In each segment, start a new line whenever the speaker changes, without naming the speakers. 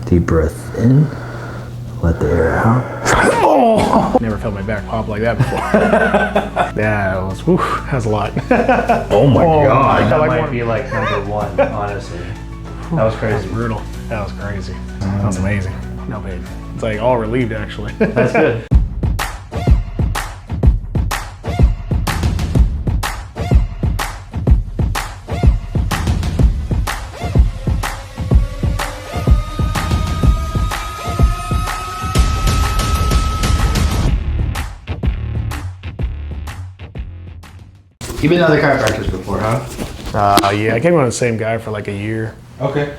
Deep breath in. Let the air out.
Oh! Never felt my back pop like that before. Yeah, that was a lot.
Oh my God.
That
might be like number one, honestly. That was crazy.
That was brutal. That was crazy. That was amazing. No pain. It's like all relieved, actually.
That's good. You've been to other chiropractors before, huh?
Yeah, I came on the same guy for like a year.
Okay.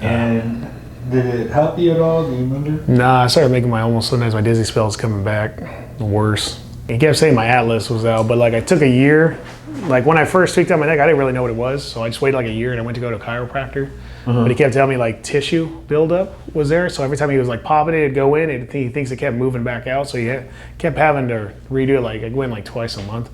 And did it help you at all? Do you remember?
Nah, I started making sometimes my dizzy spells coming back worse. He kept saying my atlas was out, but like I took a year. Like when I first tweaked out my neck, I didn't really know what it was. So I just waited like a year and I went to go to a chiropractor. But he kept telling me like tissue buildup was there. So every time he was like popping it, it'd go in and he thinks it kept moving back out. So he kept having to redo it. Like I went like twice a month.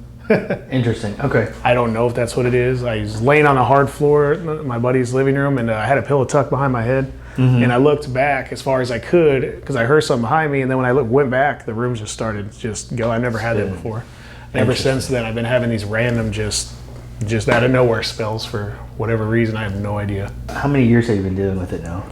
Interesting. Okay.
I don't know if that's what it is. I was laying on a hard floor in my buddy's living room and I had a pillow tucked behind my head. And I looked back as far as I could because I heard something behind me. And then when I went back, the room just started go. I never had that before. And ever since then, I've been having these random just out of nowhere spells for whatever reason. I have no idea.
How many years have you been dealing with it now?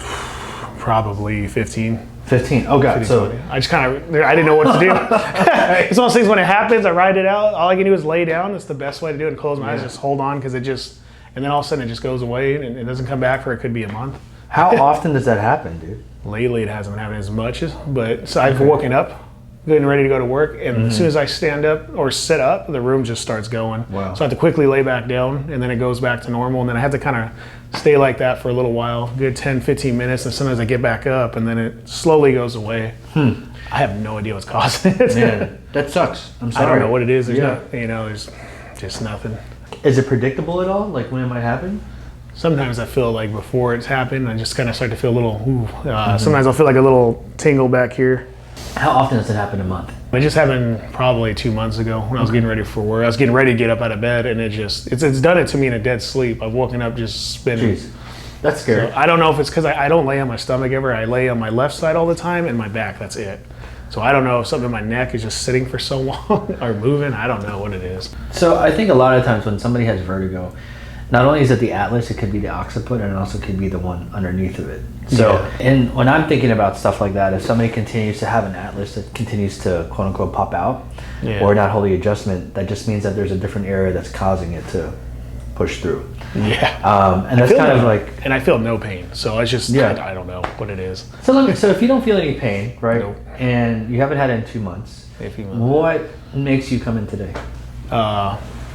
Probably 15.
15. Oh God. So
I just I didn't know what to do. It's one of those things when it happens, I ride it out. All I can do is lay down. It's the best way to do it and close my eyes, just hold on because and then all of a sudden it just goes away and it doesn't come back for it could be a month.
How often does that happen, dude?
Lately it hasn't been happening as much but so I've woken up, getting ready to go to work, and as soon as I stand up or sit up, the room just starts going.
Wow.
So I have to quickly lay back down and then it goes back to normal and then I have to kind of stay like that for a little while, good 10, 15 minutes, and sometimes I get back up and then it slowly goes away. I have no idea what's causing it.
Man, that sucks. I'm sorry.
I don't know what it is. There's just nothing.
Is it predictable at all, like when it might happen?
Sometimes I feel like before it's happened, I just kind of start to feel a little, sometimes I'll feel like a little tingle back here.
How often does it happen a month?
It just happened probably 2 months ago when I was getting ready for work. I was getting ready to get up out of bed and it's done it to me in a dead sleep. I've woken up just spinning.
Jeez, that's scary.
So I don't know if it's because I don't lay on my stomach ever. I lay on my left side all the time and my back, that's it. So I don't know if something in my neck is just sitting for so long or moving. I don't know what it is.
So I think a lot of times when somebody has vertigo, not only is it the atlas, it could be the occiput, and it also could be the one underneath of it. So, and when I'm thinking about stuff like that, if somebody continues to have an atlas that continues to quote unquote pop out or not hold the adjustment, that just means that there's a different area that's causing it to push through.
Yeah.
And that's kind of like...
And I feel no pain, so it's just, I don't know what it is.
So if you don't feel any pain, right,
Nope.
and you haven't had it in 2 months, what makes you come in today?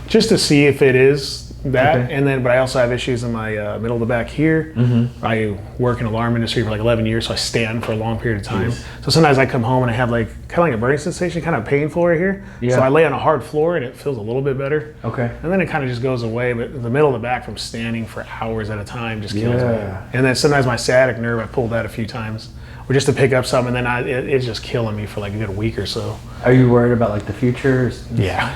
Just to see if it is that, but I also have issues in my middle of the back here. I work in the alarm industry for like 11 years, so I stand for a long period of time. So sometimes I come home and I have kind of like a burning sensation, kind of painful right here. So I lay on a hard floor and it feels a little bit better. And then it kind of just goes away, but the middle of the back from standing for hours at a time just kills me. And then sometimes my sciatic nerve, I pulled that a few times. Or just to pick up something, and then it's just killing me for like a good week or so.
Are you worried about like the future?
Yeah.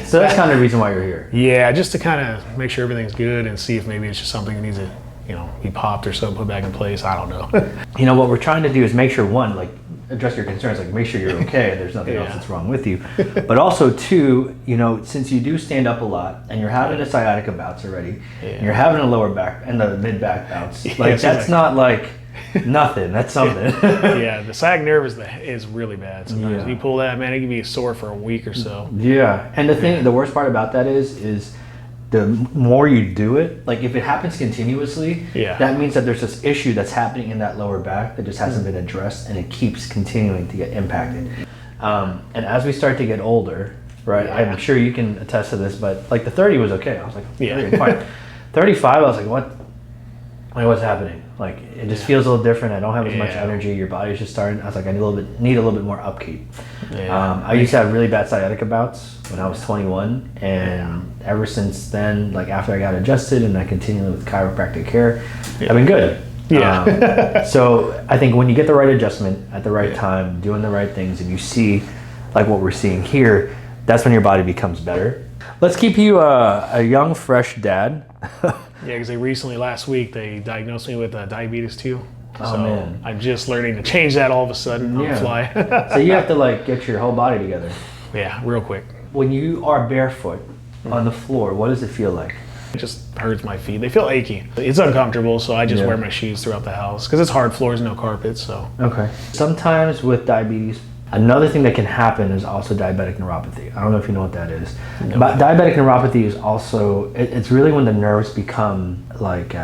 So that's kind of the reason why you're here.
Yeah, just to kind of make sure everything's good and see if maybe it's just something that needs to, be popped or something, put back in place. I don't know.
What we're trying to do is make sure, one, like address your concerns, like make sure you're okay and there's nothing else that's wrong with you. But also two, since you do stand up a lot and you're having the sciatica bouts already, and you're having a lower back and the mid back bouts, that's not like nothing. That's something.
The sciatic nerve is really bad. Sometimes if you pull that, man, it can be sore for a week or so.
Yeah, and the worst part about that is the more you do it, like if it happens continuously, that means that there's this issue that's happening in that lower back that just hasn't been addressed, and it keeps continuing to get impacted. And as we start to get older, right? I'm sure you can attest to this, but like the 30 was okay. I was like, 30, fine. 35, I was like, what? Like, what's happening? Like, it just feels a little different. I don't have as much energy. Your body's just starting. I was like, I need a little bit more upkeep. I used to have really bad sciatica bouts when I was 21, and ever since then, like after I got adjusted and I continued with chiropractic care, I've been good. So I think when you get the right adjustment at the right time, doing the right things, and you see like what we're seeing here, that's when your body becomes better. Let's keep you a young, fresh dad.
Because last week, they diagnosed me with diabetes too. So
man.
I'm just learning to change that all of a sudden on the fly.
So you have to like get your whole body together.
Yeah, real quick.
When you are barefoot on the floor, what does it feel like?
It just hurts my feet. They feel achy. It's uncomfortable, so I just wear my shoes throughout the house because it's hard floors, no carpet. So
okay. Sometimes with diabetes, another thing that can happen is also diabetic neuropathy. I don't know if you know what that is. No. But diabetic neuropathy is also, it's really when the nerves become like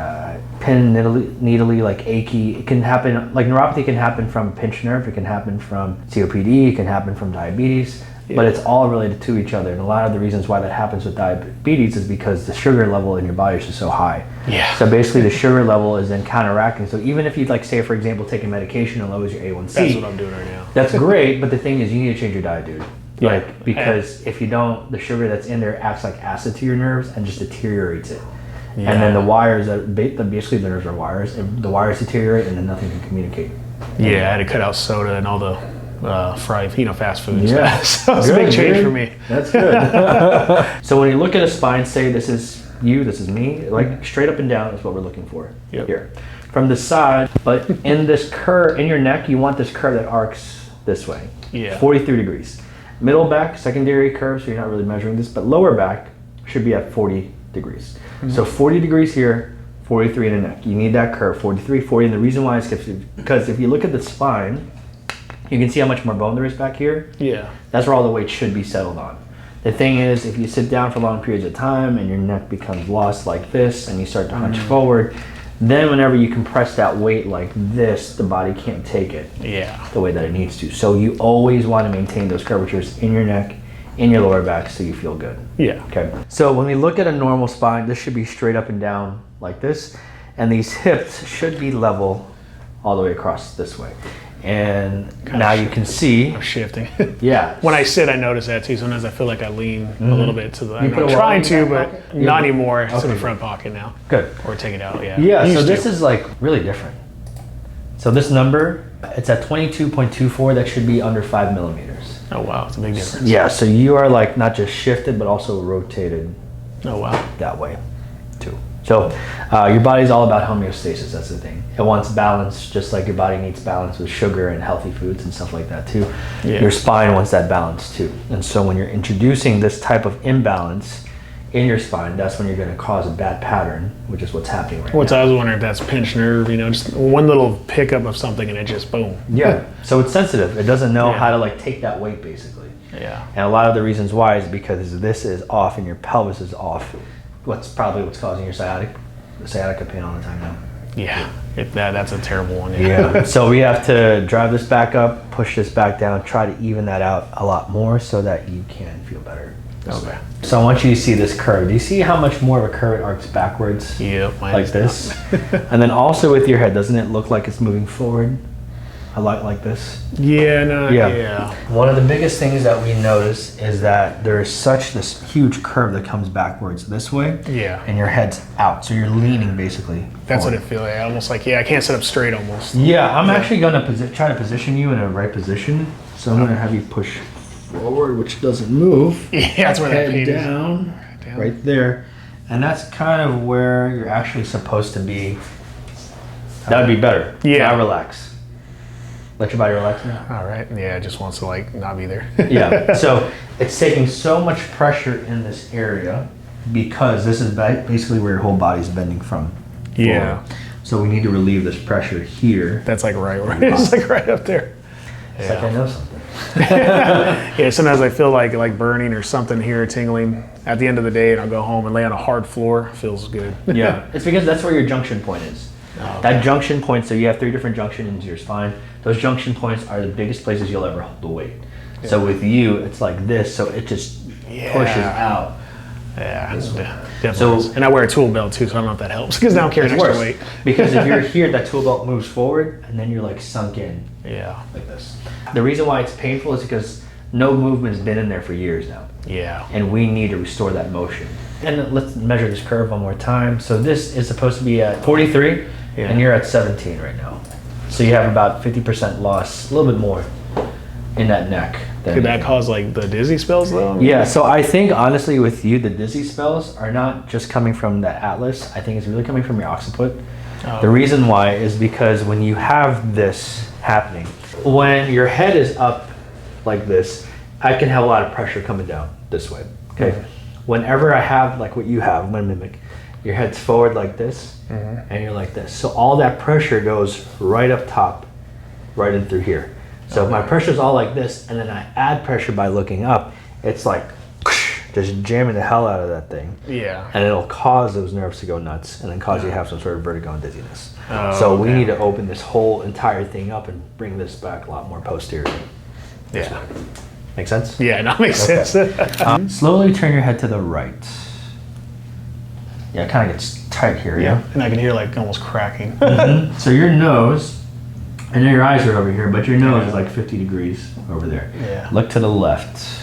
pin needly, like achy. It can happen, like neuropathy can happen from pinched nerve, it can happen from COPD, it can happen from diabetes, but it's all related to each other. And a lot of the reasons why that happens with diabetes is because the sugar level in your body is just so high. Yeah. So basically the sugar level is then counteracting. So even if you like say for example take a medication and lowers your A1C.
That's what I'm doing right now.
That's great, but the thing is you need to change your diet, dude. Like because if you don't, the sugar that's in there acts like acid to your nerves and just deteriorates it. Yeah. And then the wires, basically the nerves are wires, and the wires deteriorate and then nothing can communicate.
Yeah, I had to cut out soda and all the fried, fast foods.
Yeah.
So it's a big change for me.
That's good. So when you look at a spine, say this is you, this is me, like straight up and down is what we're looking for here. From the side, but in this curve, in your neck, you want this curve that arcs this way. Yeah. 43 degrees. Middle back, secondary curve, so you're not really measuring this, but lower back should be at 40 degrees. So 40 degrees here, 43 in the neck. You need that curve, 43, 40, and the reason why is because if you look at the spine, you can see how much more bone there is back here. Yeah. That's where all the weight should be settled on. The thing is, if you sit down for long periods of time and your neck becomes lost like this and you start to hunch forward, then whenever you compress that weight like this, the body can't take it the way that it needs to. So you always want to maintain those curvatures in your neck, in your lower back so you feel good. Yeah. Okay. So when we look at a normal spine, this should be straight up and down like this. And these hips should be level all the way across this way. And now you can see
I'm shifting.
Yeah.
When I sit, I notice that too. Sometimes I feel like I lean a little bit to the. I'm trying to, but not anymore. It's in the front pocket now.
Good.
Or take it out.
Yeah. So this is like really different. So this number, it's at 22.24. That should be under 5 millimeters.
Oh wow, it's a big difference.
Yeah. So you are like not just shifted, but also rotated.
Oh wow.
That way, too. So your body's all about homeostasis, that's the thing. It wants balance, just like your body needs balance with sugar and healthy foods and stuff like that too. Yeah. Your spine wants that balance too. And so when you're introducing this type of imbalance in your spine, that's when you're gonna cause a bad pattern, which is what's happening right now.
I was wondering if that's pinched nerve, just one little pickup of something and it just boom.
Yeah, so it's sensitive. It doesn't know how to like take that weight basically. Yeah. And a lot of the reasons why is because this is off and your pelvis is off. What's causing your sciatica pain all the time now.
Yeah, that's a terrible one.
Yeah. So we have to drive this back up, push this back down, try to even that out a lot more so that you can feel better. Okay. So I want you to see this curve. Do you see how much more of a curve it arcs backwards?
Yep.
Like this. And then also with your head, doesn't it look like it's moving forward? I like this.
Yeah.
One of the biggest things that we notice is that there is this huge curve that comes backwards this way. Yeah. And your head's out, so you're leaning basically.
That's what it feels like. Almost like I can't sit up straight almost.
Yeah, I'm actually gonna try to position you in a right position. So I'm gonna have you push forward, which doesn't move.
Yeah, that's where that pain
down, right there, and that's kind of where you're actually supposed to be. That would be better. Yeah. Now relax. Let your body relax now.
All right. Yeah, it just wants to not be there.
Yeah. So it's taking so much pressure in this area because this is basically where your whole body's bending from.
Yeah.
So we need to relieve this pressure here.
That's like right where it's like right up there.
It's like I know something.
Yeah. Sometimes I feel like burning or something here, tingling at the end of the day, and I'll go home and lay on a hard floor. Feels good.
Yeah. It's because that's where your junction point is. Oh, okay. That junction point, so you have 3 different junctions in your spine. Those junction points are the biggest places you'll ever hold the weight. Yeah. So with you, it's like this, so it just pushes out.
Yeah, definitely. And I wear a tool belt too, so I don't know if that helps because now I'm carrying extra weight.
Because if you're here, that tool belt moves forward, and then you're like sunk in. Yeah. Like this. The reason why it's painful is because no movement's been in there for years now. Yeah. And we need to restore that motion. And let's measure this curve one more time. So this is supposed to be at 43, and you're at 17 right now. So you have about 50% loss, a little bit more in that neck.
Could that cause the dizzy spells though?
Yeah, so I think honestly with you, the dizzy spells are not just coming from the atlas. I think it's really coming from your occiput. The reason why is because when you have this happening, when your head is up like this, I can have a lot of pressure coming down this way, okay? Whenever I have like what you have, I'm gonna mimic, your head's forward like this, and you're like this. So all that pressure goes right up top, right in through here. So if my pressure's all like this, and then I add pressure by looking up, it's like just jamming the hell out of that thing.
Yeah.
And it'll cause those nerves to go nuts, and then cause you to have some sort of vertigo and dizziness. So we need to open this whole entire thing up and bring this back a lot more posteriorly.
Yeah.
Make sense?
Yeah, that makes sense.
Slowly turn your head to the right. Yeah, it kind of gets tight here, yeah?
And I can hear like almost cracking.
So your nose, I know your eyes are over here, but your nose is like 50 degrees over there.
Yeah.
Look to the left.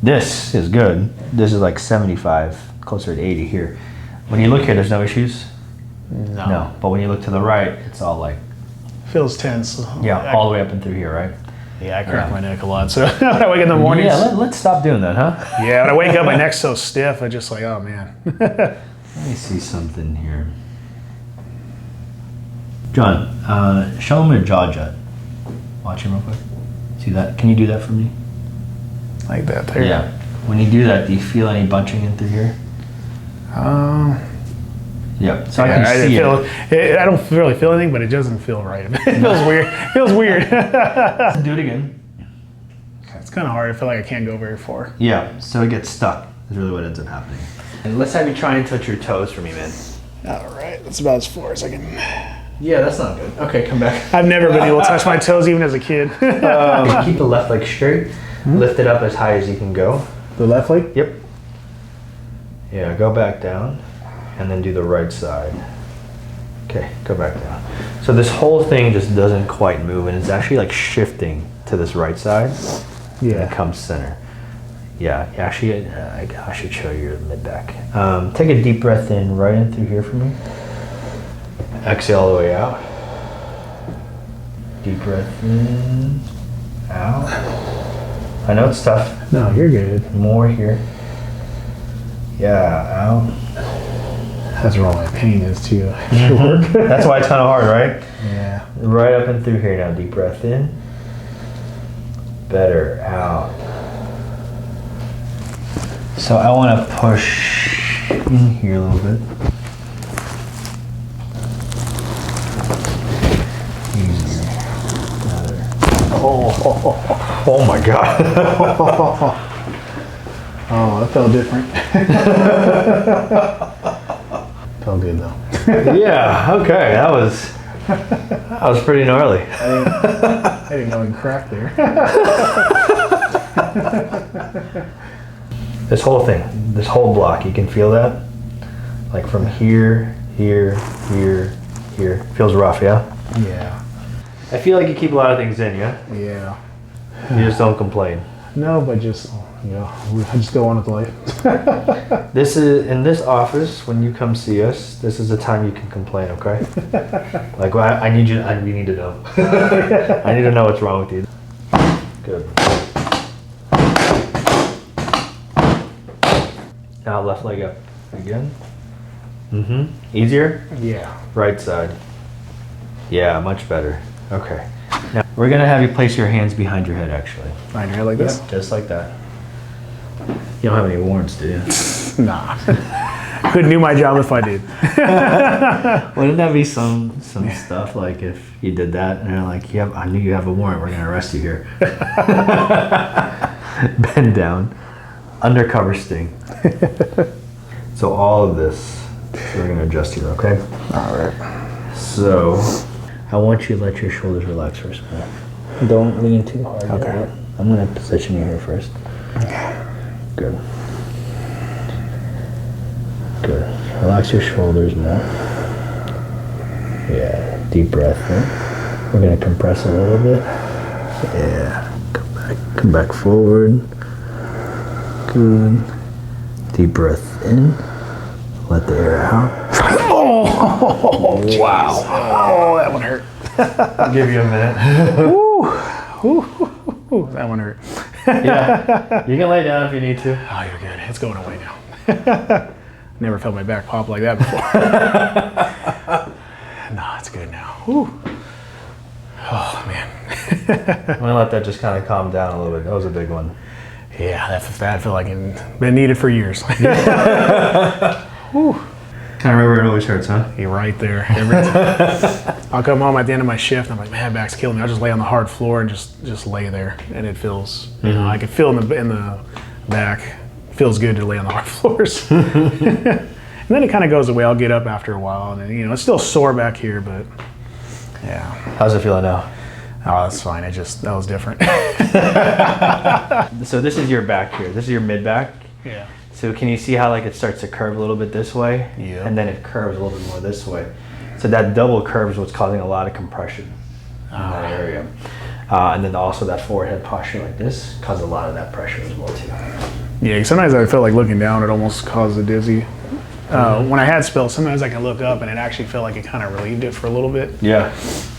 This is good. This is like 75, closer to 80 here. When you look here, there's no issues? No. But when you look to the right, it's all like...
Feels tense.
Yeah, all the way up and through here, right?
Yeah, I crack my neck a lot. So when I wake up in the morning...
Yeah, let's stop doing that, huh?
Yeah, when I wake up, my neck's so stiff, I just like, oh man.
Let me see something here. John, show him your jaw jet. Watch him real quick. See that? Can you do that for me?
Like that there?
Yeah. When you do that, do you feel any bunching in through here? Yeah. So I can see
it. I don't really feel anything, but it doesn't feel right. It feels weird. It feels weird.
Do it again.
It's kind of hard. I feel like I can't go very far.
Yeah. So it gets stuck. Is really what ends up happening. And let's have you try and touch your toes for me, man.
All right. That's about as far as I can.
Yeah, that's not good. Okay, come back.
I've never been able to touch my toes, even as a kid.
Keep the left leg straight. Lift it up as high as you can go.
The left leg?
Yep. Yeah, go back down and then do the right side. Okay, go back down. So this whole thing just doesn't quite move, and it's actually like shifting to this right side. Yeah. And it comes center. Yeah, actually, I should show you your mid back. Take a deep breath in, right in through here for me. Exhale all the way out. Deep breath in, out. I know it's tough.
No, you're good.
More here. Yeah, out.
That's where all my pain is too.
That's why it's kind of hard, right?
Yeah.
Right up and through here now. Deep breath in. Better, out. So I want to push in here a little bit. Easier. Better. Oh my God.
Oh, that felt different. Felt good though.
Yeah, okay, that was pretty gnarly.
I didn't know it cracked there.
This whole thing, this whole block, you can feel that? Like from here, here, here, here. Feels rough, yeah?
Yeah.
I feel like you keep a lot of things in, yeah?
Yeah.
You just don't complain.
No, but just, I just go on with life.
This is, in this office, when you come see us, this is the time you can complain, okay? Like, well, we need to know. I need to know what's wrong with you. Good. Now left leg up again. Easier?
Yeah.
Right side. Yeah, much better. Okay. Now we're gonna have you place your hands behind your head, actually.
Behind your head like this?
Yep, just like that. You don't have any warrants, do you?
Nah. Couldn't do my job if I did.
Wouldn't that be some stuff like if you did that and they're like, "Yep, I knew you have a warrant. We're gonna arrest you here." Bend down. Undercover sting. So all of this, we're gonna adjust here, okay?
All right.
So I want you to let your shoulders relax first. Don't lean too hard.
Okay.
I'm gonna position you here first.
Okay.
Good. Good. Relax your shoulders more. Yeah. Deep breath in. We're gonna compress a little bit. Yeah. Come back forward. Good. Deep breath in. Let the air out.
Oh,
wow.
Oh, that one hurt.
I'll give you a minute.
Ooh, that one hurt.
Yeah. You can lay down if you need to.
Oh, you're good. It's going away now. Never felt my back pop like that before. it's good now. Whew. Oh, man.
I'm going to let that just kind of calm down a little bit. That was a big one.
Yeah, that felt like it's been needed for years.
Whew. Kind of where it always hurts, huh?
You're right there. I'll come home at the end of my shift, and I'm like, man, back's killing me. I'll just lay on the hard floor and just lay there, and it feels, you know, I can feel in the back. It feels good to lay on the hard floors. And then it kind of goes away. I'll get up after a while, and then, you know, it's still sore back here, but yeah.
How's it feeling now?
Oh, that's fine. That was different.
So this is your back here. This is your mid back.
Yeah.
So can you see how like it starts to curve a little bit this way?
Yeah.
And then it curves a little bit more this way. So that double curve is what's causing a lot of compression in that area. And then also that forehead posture like this causes a lot of that pressure as well too.
Yeah, sometimes I feel like looking down, it almost causes a dizzy. When I had spills, sometimes I can look up and it actually felt like it kind of relieved it for a little bit.
Yeah.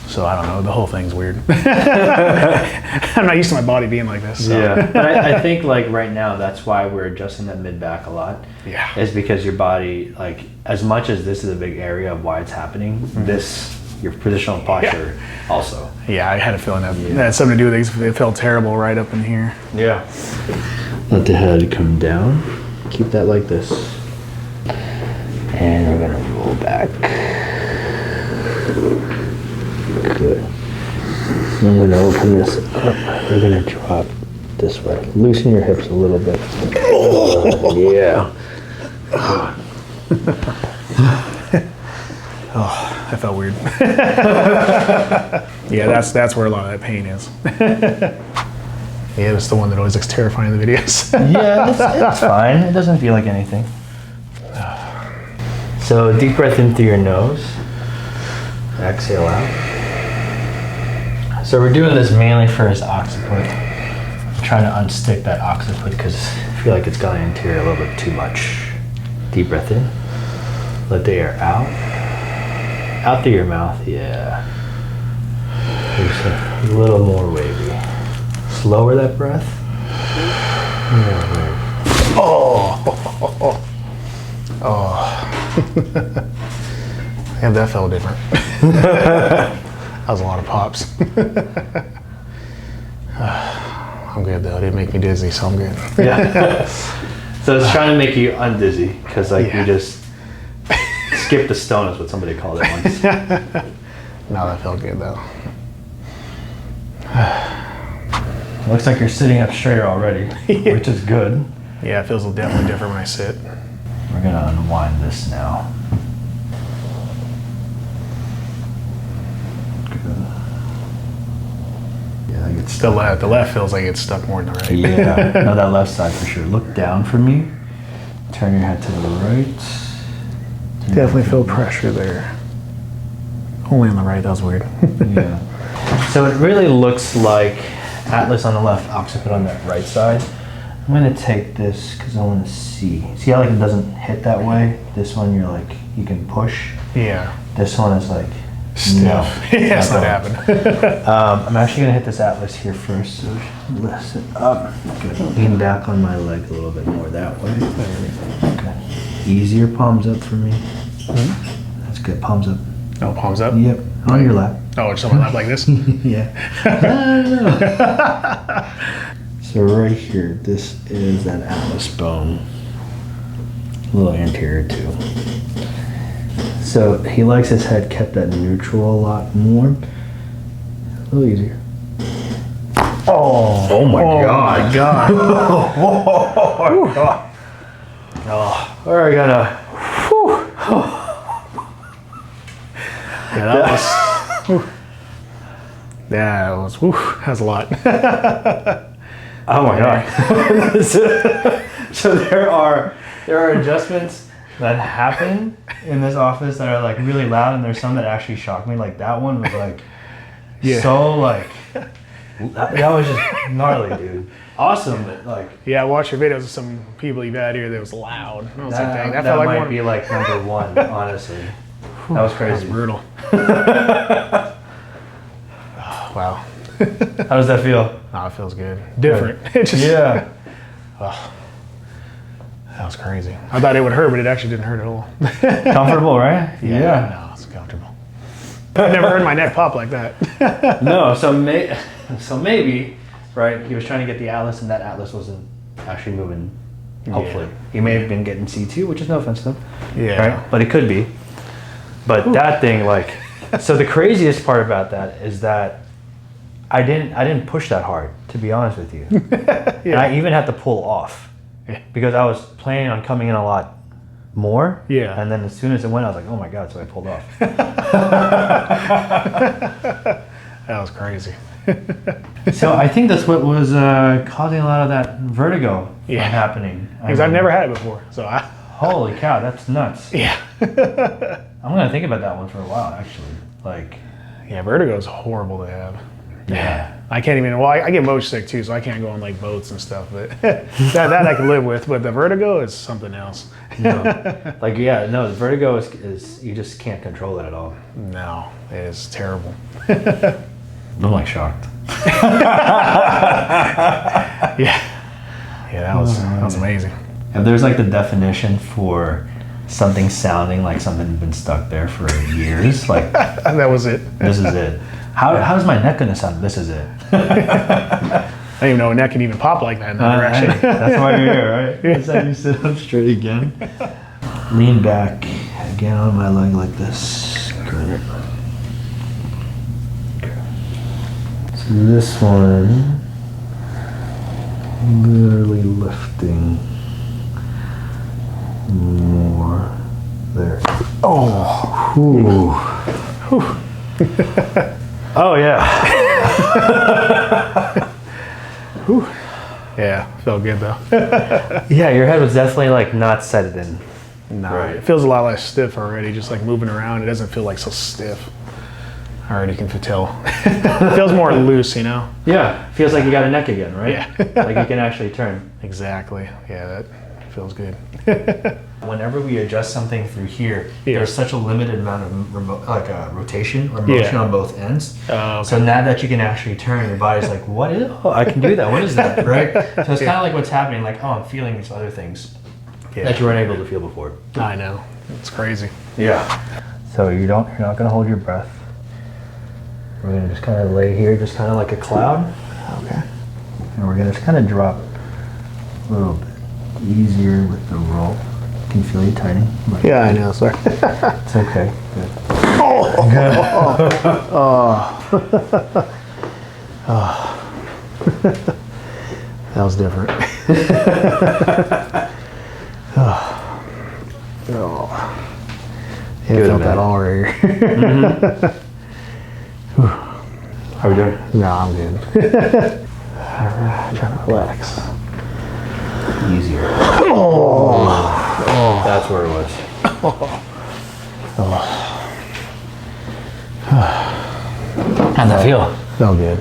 So I don't know, the whole thing's weird. I'm not used to my body being like this. So.
Yeah, but I think like right now, that's why we're adjusting that mid back a lot.
Yeah.
Is because your body, like as much as this is a big area of why it's happening, your positional posture also.
Yeah, I had a feeling that had something to do with it. It felt terrible right up in here.
Yeah. Let the head come down. Keep that like this. And we're gonna roll back. Good. I'm going to open this up. We're going to drop this way. Loosen your hips a little bit. Yeah.
Oh, that felt weird. Yeah, that's where a lot of that pain is. Yeah, that's the one that always looks terrifying in the videos.
Yeah, it's fine. It doesn't feel like anything. So deep breath in through your nose. Exhale out. So we're doing this mainly for his occiput. I'm trying to unstick that occiput because I feel like it's gone anterior a little bit too much. Deep breath in. Let the air out. Out through your mouth, yeah. Just a little more wavy. Slower that breath.
Oh. Yeah, that felt different. That was a lot of pops. I'm good though. It didn't make me dizzy, so I'm good.
Yeah. So it's trying to make you undizzy because like you just skipped a stone is what somebody called it once.
No, that felt good though.
Looks like you're sitting up straighter already, which is good.
Yeah, it feels definitely different when I sit.
We're gonna unwind this now. Yeah, it's
the left feels like it's stuck more than the right.
Yeah, no, that left side for sure. Look down for me. Turn your head to the right.
Definitely feel pressure there. Only on the right, that was weird.
Yeah. So it really looks like atlas on the left, occiput on that right side. I'm gonna take this because I want to see. See how like it doesn't hit that way? This one you're like, you can push.
Yeah.
This one is like,
stiff.
no.
Yeah, it's not happening.
I'm actually gonna hit this atlas here first. So listen up. I'm gonna lean back on my leg a little bit more that way. Okay. Easier palms up for me. That's good. Palms up.
Oh, palms up?
Yep. On your lap.
Oh, just on my lap like this?
Yeah. So right here, this is that atlas bone. A little anterior too. So he likes his head kept at neutral a lot more. A little easier. Oh my God.
My God.
Oh my God. Oh, we're gonna.
Yeah, that was a lot.
Oh my God. So there are adjustments that happen in this office that are like really loud, and there's some that actually shock me. Like that one was like so like that was just gnarly, dude. Awesome, but like
I watched your videos of some people you've had here that was loud. I was like, dang, that felt like
might be like number one, honestly. That was crazy.
That was brutal. Oh, wow.
How does that feel?
Oh, it feels good. Different. It just,
yeah.
Oh, that was crazy. I thought it would hurt, but it actually didn't hurt at all.
Comfortable, right?
Yeah. No, it's comfortable. I've never heard my neck pop like that.
No, so maybe, right? He was trying to get the atlas, and that atlas wasn't actually moving. Hopefully, he may have been getting C2, which is no offense to him.
Yeah,
right? But it could be. But that thing, like, so the craziest part about that is that I didn't push that hard, to be honest with you. And I even had to pull off because I was planning on coming in a lot more.
Yeah.
And then as soon as it went, I was like, oh my God, so I pulled off.
That was crazy.
So I think that's what was causing a lot of that vertigo from happening.
Because I've never had it before. So
holy cow, that's nuts.
Yeah.
I'm going to think about that one for a while, actually. Like,
yeah, vertigo is horrible to have.
Yeah.
I can't even, well, I get motion sick too, so I can't go on like boats and stuff, but that I can live with, but the vertigo is something else.
No. Like, the vertigo is, you just can't control it at all.
No, it is terrible.
I'm like shocked.
Yeah, that was amazing.
If there's like the definition for something sounding like something's been stuck there for years, like
that was it.
This is it. How's my neck gonna sound? This is it.
I didn't even know a neck can even pop like that in that direction.
That's why you're here, right? That's how you sit up straight again. Lean back again on my leg like this. Good. So this one, literally lifting more there. Oh, oh yeah.
Yeah, felt good though.
Yeah, your head was definitely like not set it in.
No,
Right.
It feels a lot less stiff already. Just like moving around, it doesn't feel like so stiff. I already can tell. It feels more loose, you know?
Yeah, feels like you got a neck again, right?
Yeah.
Like you can actually turn.
Exactly. Yeah, that feels good.
Whenever we adjust something through here, there's such a limited amount of rotation or motion on both ends.
Okay.
So now that you can actually turn, your body's like, what is? Oh, I can do that. What is that? Right? So it's kind of like what's happening. Like, oh, I'm feeling these other things that you weren't able to feel before.
I know. It's crazy.
Yeah. So you're not gonna hold your breath. We're gonna just kind of lay here, just kind of like a cloud.
Okay.
And we're gonna just kind of drop a little bit easier with the roll. Can you feel you tightening?
Yeah, I know, sorry.
It's okay. Good.
Oh.
Good.
That was different. Yeah, I felt that all right here.
How are we doing?
No, I'm good. Trying to relax.
Easier. Oh. That's where it was. How'd that feel?
Felt good.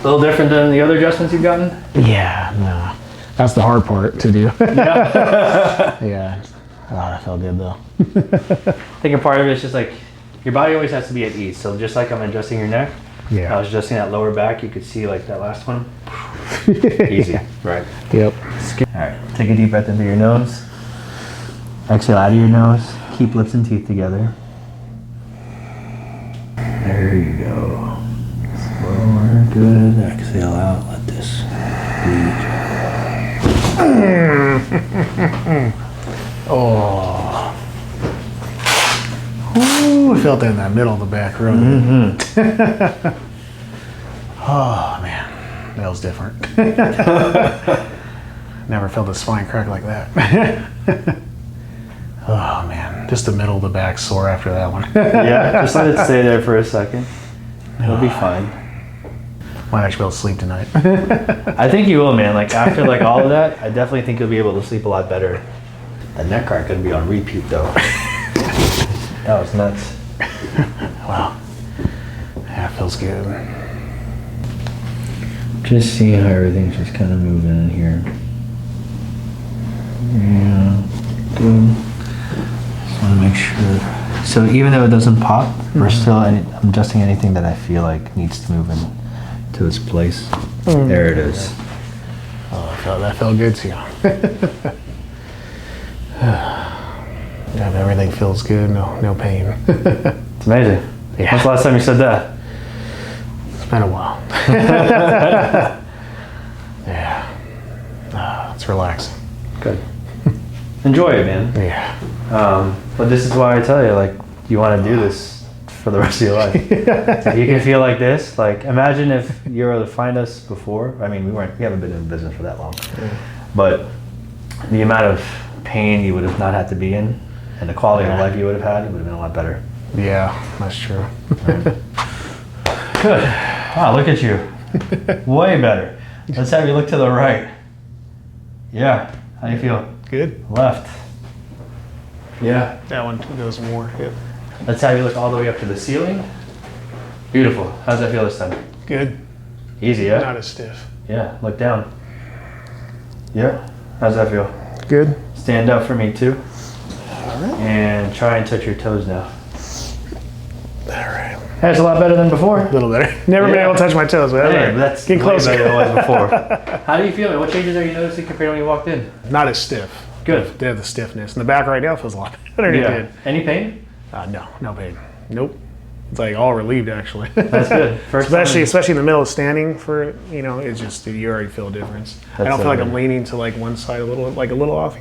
A little different than the other adjustments you've gotten?
Yeah, no. That's the hard part to do.
Yeah.
Yeah. Oh, that felt good though.
I think a part of it is just like, your body always has to be at ease. So just like I'm adjusting your neck, I was adjusting that lower back, you could see like that last one. Easy, right?
Yep.
All right, take a deep breath into your nose. Exhale out of your nose. Keep lips and teeth together. There you go. Slower, good. Exhale out, let this breathe.
Oh. Ooh, I felt that in that middle of the back row. Oh man, that was different. Never felt the spine crack like that. Oh man, just the middle of the back sore after that one.
Yeah, just let it stay there for a second. It'll be fine.
Might actually be able to sleep tonight.
I think you will, man. Like after like all of that, I definitely think you'll be able to sleep a lot better. The neck crack could be on repeat though. That was nuts.
Wow. Yeah, it feels good.
Just seeing how everything's just kind of moving in here. Yeah, good. Just want to make sure. So even though it doesn't pop, we're still, I'm adjusting anything that I feel like needs to move in to its place. There it is.
Oh, that felt good too. Yeah, everything feels good. No pain.
It's amazing.
Yeah.
When's the last time you said that?
It's been a while. Yeah. It's relaxing.
Good. Enjoy it, man.
Yeah.
But this is why I tell you, like, you want to do this for the rest of your life. If you can feel like this, like, imagine if you were to find us before. I mean, we haven't been in business for that long, but the amount of pain you would have not had to be in, and the quality of life you would have had, it would have been a lot better.
Yeah, that's true.
Good. Wow, look at you. Way better. Let's have you look to the right. Yeah. How do you feel?
Good.
Left. Yeah.
That one goes more. Yep.
Let's have you look all the way up to the ceiling. Beautiful. How's that feel this time?
Good.
Easy, yeah?
Not as stiff.
Yeah, look down. Yeah. How's that feel?
Good.
Stand up for me too.
All right.
And try and touch your toes now.
All right.
That's a lot better than before.
A little better. Never been able to touch my toes, but
that's
getting
way
closer.
better than it was before. How do you feel? What changes are you noticing compared to when you walked in?
Not as stiff.
Good.
They have the stiffness. And the back right now feels a lot better than it did.
Any pain?
No pain. Nope. It's like all relieved actually.
That's good.
Especially in the middle of standing for, it's just, you already feel a difference. I don't feel like I'm leaning to like one side a little off,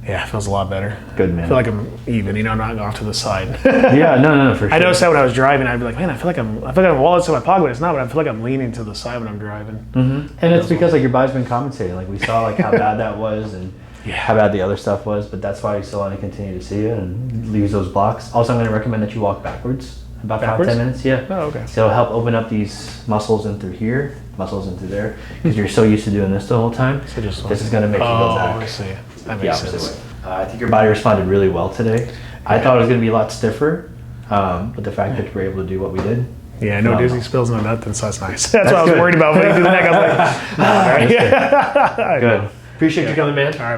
it feels a lot better.
Good, man.
I feel like I'm even, I'm not off to the side.
Yeah, no, for sure.
I noticed that when I was driving, I'd be like, man, I feel like I'm wallets in my pocket, but it's not, but I feel like I'm leaning to the side when I'm driving.
Mm-hmm. And it's because like your body's been compensating. Like we saw like how bad that was and how bad the other stuff was, but that's why we still want to continue to see it and use those blocks. Also, I'm going to recommend that you walk backwards about 5-10 minutes. Yeah.
Oh, okay.
So it'll help open up these muscles in through here, muscles in through there, because you're so used to doing this the whole time. So this is going to make you go back.
I see. That makes sense.
I think your body responded really well today. I thought it was going to be a lot stiffer, but the fact that you were able to do what we did.
Yeah, no dizzy spills, no nothing, so that's nice. That's what I was worried about when you did the neck. I was like, all right.
Good. Appreciate you coming, man.
All right.